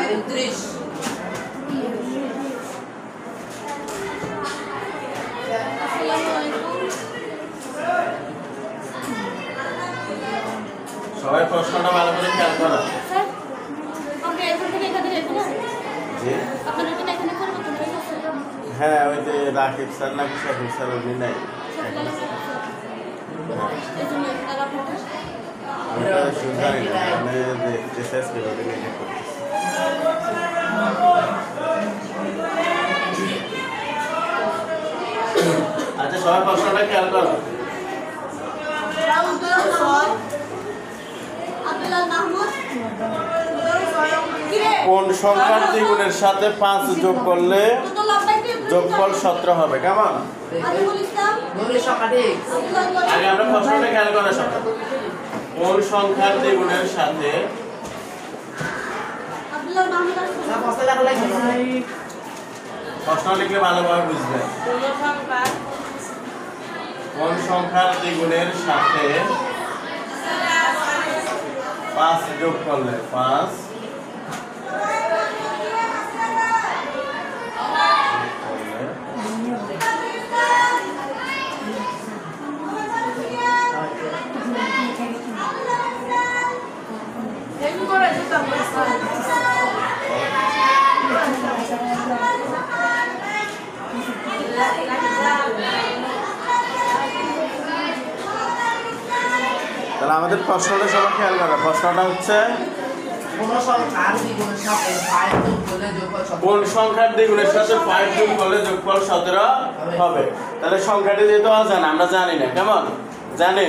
29 সবাই প্রশ্নটা ভালো করে খেয়াল করো। স্যার আমরা এখান থেকে এখানে যাবো না? জি আপনারা কি এখানে করবো তো ঠিক আছে? হ্যাঁ, ওই যে রাকিব স্যার নাকি শাকিব স্যার উনি নাই। এই জন্য আর আপনারা আমরা শুধু জানি না, মানে দেখতে শেষ করে ওটা নিয়ে করতেছি। আচ্ছা সবাই প্রশ্নটা খেয়াল করো। আব্দুল্লাহ মাহমুদ কি রে কোন সংখ্যার দ্বিগুণের সাথে 5 যোগ করলে তো লাভবাই কি যোগফল 17 হবে? কেমন? আলিমুল ইসলাম নূরের সংখ্যা ঠিক আব্দুল্লাহ আগে আমরা প্রশ্নটা খেয়াল করা সবাই। কোন সংখ্যার দ্বিগুণের সাথে আব্দুল্লাহ মাহমুদ না ফসল লাগা লাগে প্রশ্ন লিখলে ভালোভাবে বুঝবে। কোন সংখ্যার দ্বিগুণের সাথে 5 যোগ করলে 5 তাহলে আমাদের প্রশ্নটা সবাই খেয়াল করো। প্রশ্নটা হচ্ছে কোন সংখ্যার দ্বিগুণের সাথে 5 যোগ করলে যোগফল 17 কোন সংখ্যার দ্বিগুণের সাথে 5 যোগ করলে যোগফল 17 হবে? তাহলে সংখ্যাটি যেহেতু অজানা, আমরা জানি না। কেমন? জানি?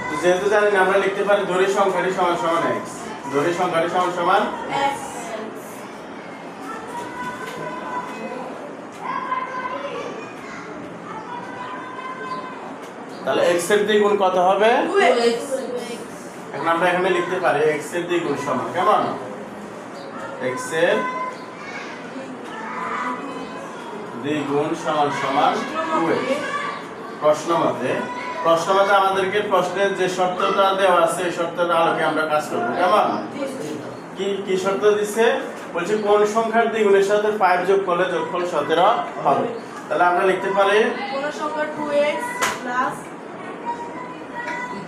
তো যেহেতু জানি না, আমরা লিখতে পারি ধরি সংখ্যাটি সমান সমান x। ধরি সংখ্যাটি সমান সমান তাহলে x এর দ্বিগুণ কত হবে? 2x এখন আমরা এখানে লিখতে পারি x এর দ্বিগুণ সমান কেমন? x এর দ্বিগুণ সমান সমান 2x। প্রশ্ন মতে আমাদেরকে প্রশ্নের যে শর্তটা দেওয়া আছে এই শর্তটা আলোকে আমরা কাজ করব। কেমন? কি শর্ত দিছে? বলছে কোন সংখ্যার দ্বিগুণের সাথে 5 যোগ করলে যোগফল 17 হবে। তাহলে আমরা লিখতে পারি কোন সংখ্যা 2x প্লাস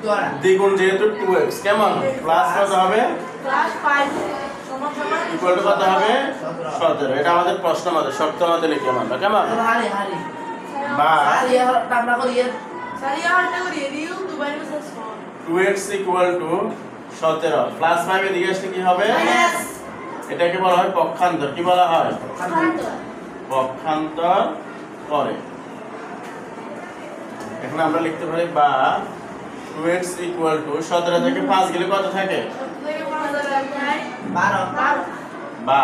দ্বারা দ্বিগুণ যেহেতু 2x কেমন? প্লাস কত হবে? প্লাস 5 সমান সমান ইকুয়াল টু কত হবে? 17। এটা আমাদের প্রশ্ন মতে শর্ত মতে লিখলাম আমরা। কেমন? হারি হারি বা আর ইয়ার আমরা করি ইয়ার সারিয়া হটটা করি রিউ দুবাই plus 2x equal to 17 plus 5 এদিকে আসলে কি হবে? মাইনাস এটাকে বলা হয় পক্ষান্তর। কি বলা হয়? পক্ষান্তর করে। এখন আমরা লিখতে পারি বা 2x ইকুয়াল টু 17 থেকে 5 গেলে কত থাকে? থেকে 5000 যায় 12 বা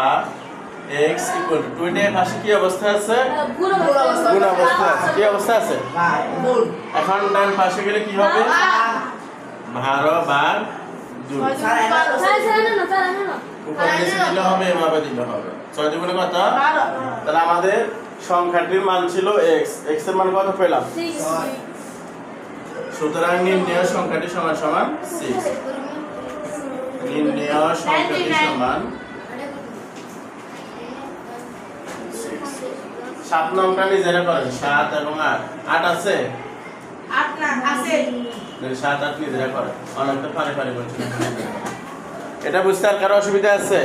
x ইকুয়াল টু 2 এর পাশে কি অবস্থা আছে? গুণ গুণ অবস্থা আছে। কি অবস্থা আছে? ভাই মূল এখন ডান পাশে গেলে কি হবে? 12 বার 2। স্যার এটা তো স্যার স্যার না স্যার না উপরে নিচে দিলে হবে, এভাবে দিলে হবে। 6 দুগুণে কত? 12 তাহলে আমাদের সংখ্যাটির মান ছিল x। x এর মান কত পেলাম? 6 সুতরাং নির্ণেয় সংখ্যাটি সমান সমান 6। নির্ণেয় সংখ্যাটি সমান 6। 7 নংটা নিজেরা করেন। 7 এবং 8 8 আছে? 8 না আছে 7 8 নিজেরা করেন। অনেকটা পারে পারে বলছেন। এটা বুঝতে আর কারো অসুবিধা আছে?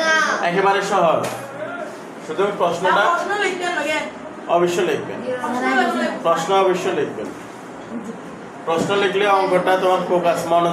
না একেবারে সহজ। শুধু প্রশ্নটা প্রশ্ন লিখতে লাগে অবশ্যই লিখবেন। প্রশ্ন অবশ্যই লিখবেন। প্রশ্ন লিখলে অঙ্কটা তোমার ফোকাস মনোযোগ